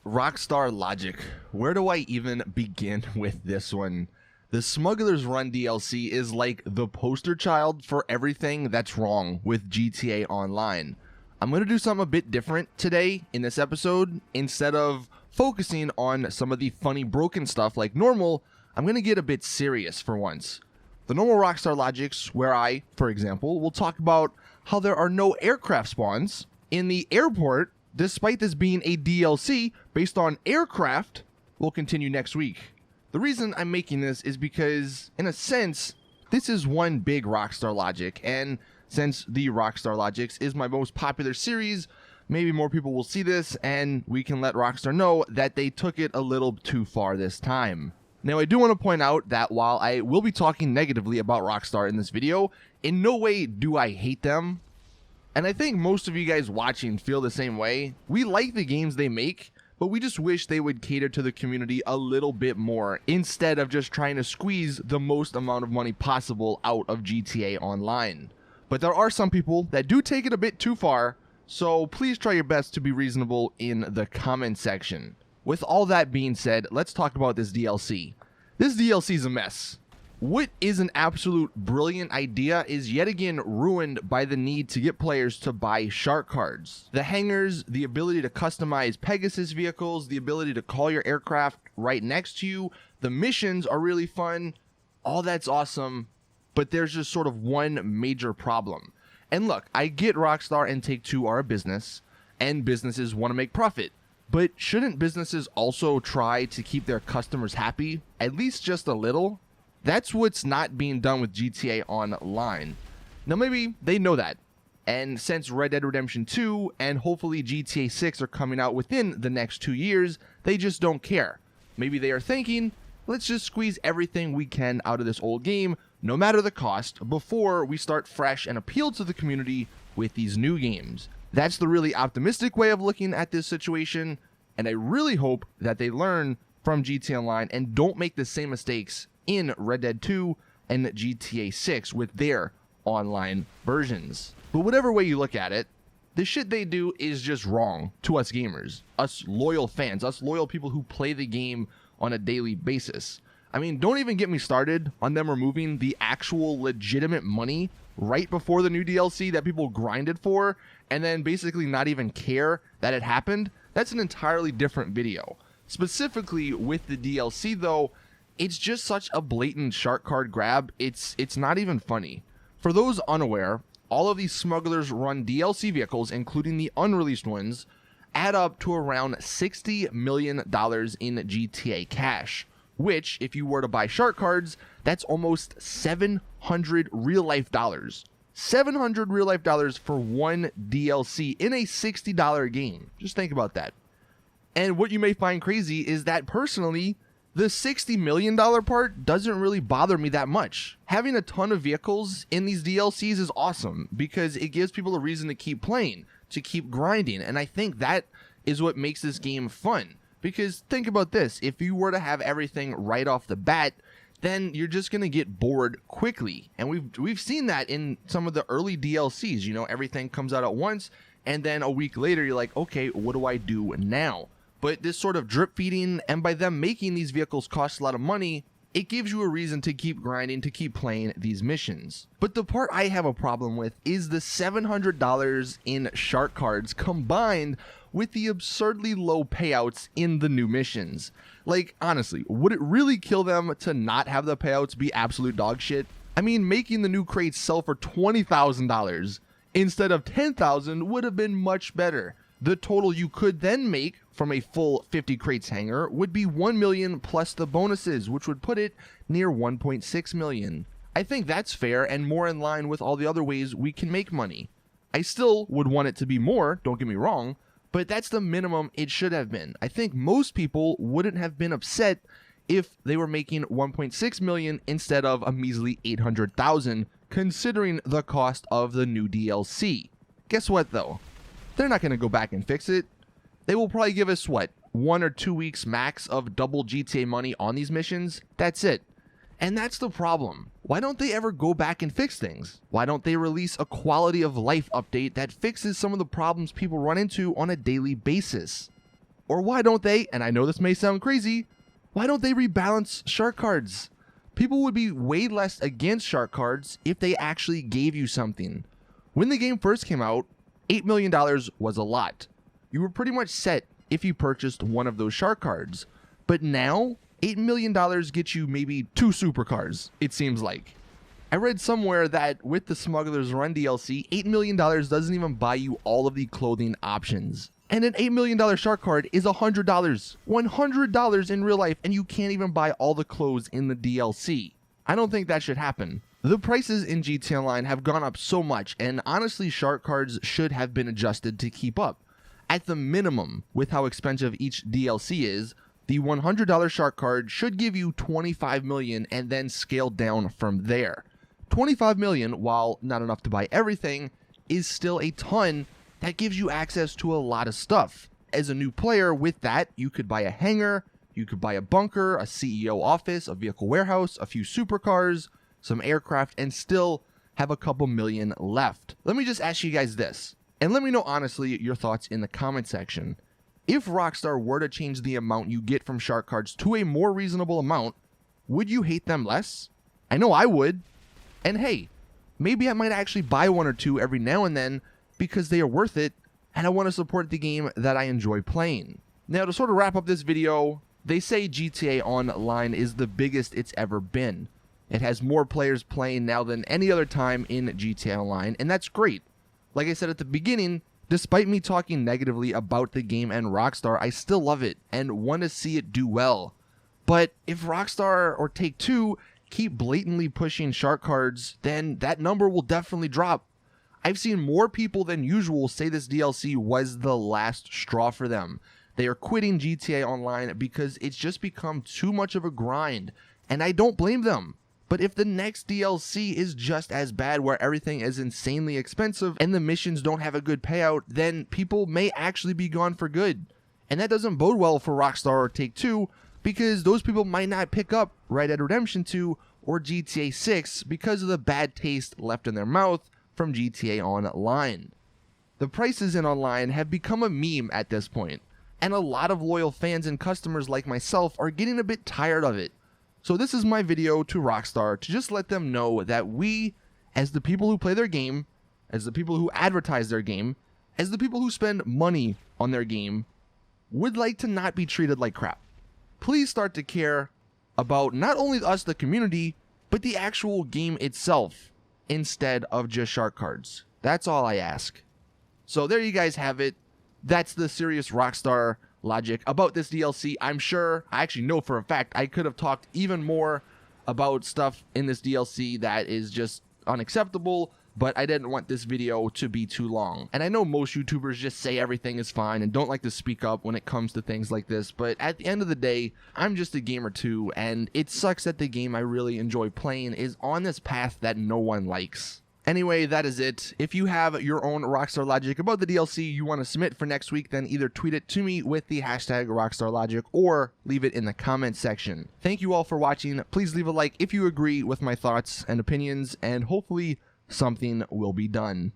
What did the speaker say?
Rockstar logic. Where do I even begin with this one? The Smuggler's Run DLC is like the poster child for everything that's wrong with GTA Online. I'm going to do something a bit different today in this episode. Instead of focusing on some of the funny broken stuff like normal, I'm going to get a bit serious for once. The normal Rockstar logics, where I, for example, will talk about how there are no aircraft spawns in the airport, despite this being a DLC based on aircraft, will continue next week. The reason I'm making this is because, in a sense, this is one big Rockstar logic, and since the Rockstar Logics is my most popular series, maybe more people will see this and we can let Rockstar know that they took it a little too far this time. Now, I do want to point out that while I will be talking negatively about Rockstar in this video, in no way do I hate them. And I think most of you guys watching feel the same way. We like the games they make, but we just wish they would cater to the community a little bit more instead of just trying to squeeze the most amount of money possible out of GTA Online. But there are some people that do take it a bit too far, so please try your best to be reasonable in the comment section. With all that being said, let's talk about this DLC. This DLC is a mess. What is an absolute brilliant idea is yet again ruined by the need to get players to buy shark cards. The hangars, the ability to customize Pegasus vehicles, the ability to call your aircraft right next to you, the missions are really fun, all that's awesome, but there's just sort of one major problem. And look, I get Rockstar and Take-Two are a business, and businesses want to make profit. But shouldn't businesses also try to keep their customers happy, at least just a little? That's what's not being done with GTA Online. Now maybe they know that, and since Red Dead Redemption 2 and hopefully GTA 6 are coming out within the next 2 years, they just don't care. Maybe they are thinking, let's just squeeze everything we can out of this old game, no matter the cost, before we start fresh and appeal to the community with these new games. That's the really optimistic way of looking at this situation, and I really hope that they learn from GTA Online and don't make the same mistakes in Red Dead 2 and GTA 6 with their online versions. But whatever way you look at it, the shit they do is just wrong to us gamers, us loyal fans, us loyal people who play the game on a daily basis. I mean, don't even get me started on them removing the actual legitimate money right before the new DLC that people grinded for and then basically not even care that it happened. That's an entirely different video. Specifically with the DLC though, it's just such a blatant shark card grab, it's not even funny. For those unaware, all of these Smugglers Run DLC vehicles, including the unreleased ones, add up to around $60 million in GTA cash, which, if you were to buy shark cards, that's almost 700 real-life dollars. 700 real-life dollars for one DLC in a $60 game. Just think about that. And what you may find crazy is that personally, the $60 million part doesn't really bother me that much. Having a ton of vehicles in these DLCs is awesome because it gives people a reason to keep playing, to keep grinding, and I think that is what makes this game fun. Because think about this, if you were to have everything right off the bat, then you're just going to get bored quickly. And we've seen that in some of the early DLCs, you know, everything comes out at once, and then a week later you're like, okay, what do I do now? But this sort of drip feeding, and by them making these vehicles cost a lot of money, it gives you a reason to keep grinding, to keep playing these missions. But the part I have a problem with is the $700 in shark cards combined with the absurdly low payouts in the new missions. Like, honestly, would it really kill them to not have the payouts be absolute dog shit? I mean, making the new crates sell for $20,000 instead of $10,000 would have been much better. The total you could then make from a full 50 crates hanger would be 1 million plus the bonuses, which would put it near 1.6 million. I think that's fair and more in line with all the other ways we can make money. I still would want it to be more, don't get me wrong, but that's the minimum it should have been. I think most people wouldn't have been upset if they were making 1.6 million instead of a measly 800,000, considering the cost of the new DLC. Guess what though? They're not going to go back and fix it. They will probably give us, what, 1 or 2 weeks max of double GTA money on these missions? That's it. And that's the problem. Why don't they ever go back and fix things? Why don't they release a quality of life update that fixes some of the problems people run into on a daily basis? Or why don't they, and I know this may sound crazy, why don't they rebalance shark cards? People would be way less against shark cards if they actually gave you something. When the game first came out, $8 million was a lot. You were pretty much set if you purchased one of those shark cards. But now, $8 million gets you maybe 2 supercars, it seems like. I read somewhere that with the Smuggler's Run DLC, $8 million doesn't even buy you all of the clothing options. And an $8 million shark card is $100. $100 in real life, and you can't even buy all the clothes in the DLC. I don't think that should happen. The prices in GTA Online have gone up so much, and honestly, shark cards should have been adjusted to keep up. At the minimum, with how expensive each DLC is, the $100 shark card should give you 25 million and then scale down from there. 25 million, while not enough to buy everything, is still a ton that gives you access to a lot of stuff. As a new player, with that, you could buy a hangar, you could buy a bunker, a CEO office, a vehicle warehouse, a few supercars, some aircraft, and still have a couple million left. Let me just ask you guys this, and let me know honestly your thoughts in the comment section. If Rockstar were to change the amount you get from shark cards to a more reasonable amount, would you hate them less? I know I would. And hey, maybe I might actually buy 1 or 2 every now and then because they are worth it, and I want to support the game that I enjoy playing. Now, to sort of wrap up this video, they say GTA Online is the biggest it's ever been. It has more players playing now than any other time in GTA Online, and that's great. Like I said at the beginning, despite me talking negatively about the game and Rockstar, I still love it and want to see it do well. But if Rockstar or Take-Two keep blatantly pushing shark cards, then that number will definitely drop. I've seen more people than usual say this DLC was the last straw for them. They are quitting GTA Online because it's just become too much of a grind, and I don't blame them. But if the next DLC is just as bad, where everything is insanely expensive and the missions don't have a good payout, then people may actually be gone for good. And that doesn't bode well for Rockstar or Take-Two, because those people might not pick up Red Dead Redemption 2 or GTA 6 because of the bad taste left in their mouth from GTA Online. The prices in Online have become a meme at this point, and a lot of loyal fans and customers like myself are getting a bit tired of it. So this is my video to Rockstar to just let them know that we, as the people who play their game, as the people who advertise their game, as the people who spend money on their game, would like to not be treated like crap. Please start to care about not only us, the community, but the actual game itself, instead of just shark cards. That's all I ask. So there you guys have it. That's the serious Rockstar logic about this DLC. I'm sure, I actually know for a fact, I could have talked even more about stuff in this DLC that is just unacceptable, but I didn't want this video to be too long. And I know most YouTubers just say everything is fine and don't like to speak up when it comes to things like this, but at the end of the day, I'm just a gamer too, and it sucks that the game I really enjoy playing is on this path that no one likes. Anyway, that is it. If you have your own Rockstar logic about the DLC you want to submit for next week, then either tweet it to me with the hashtag Rockstar Logic or leave it in the comment section. Thank you all for watching. Please leave a like if you agree with my thoughts and opinions, and hopefully something will be done.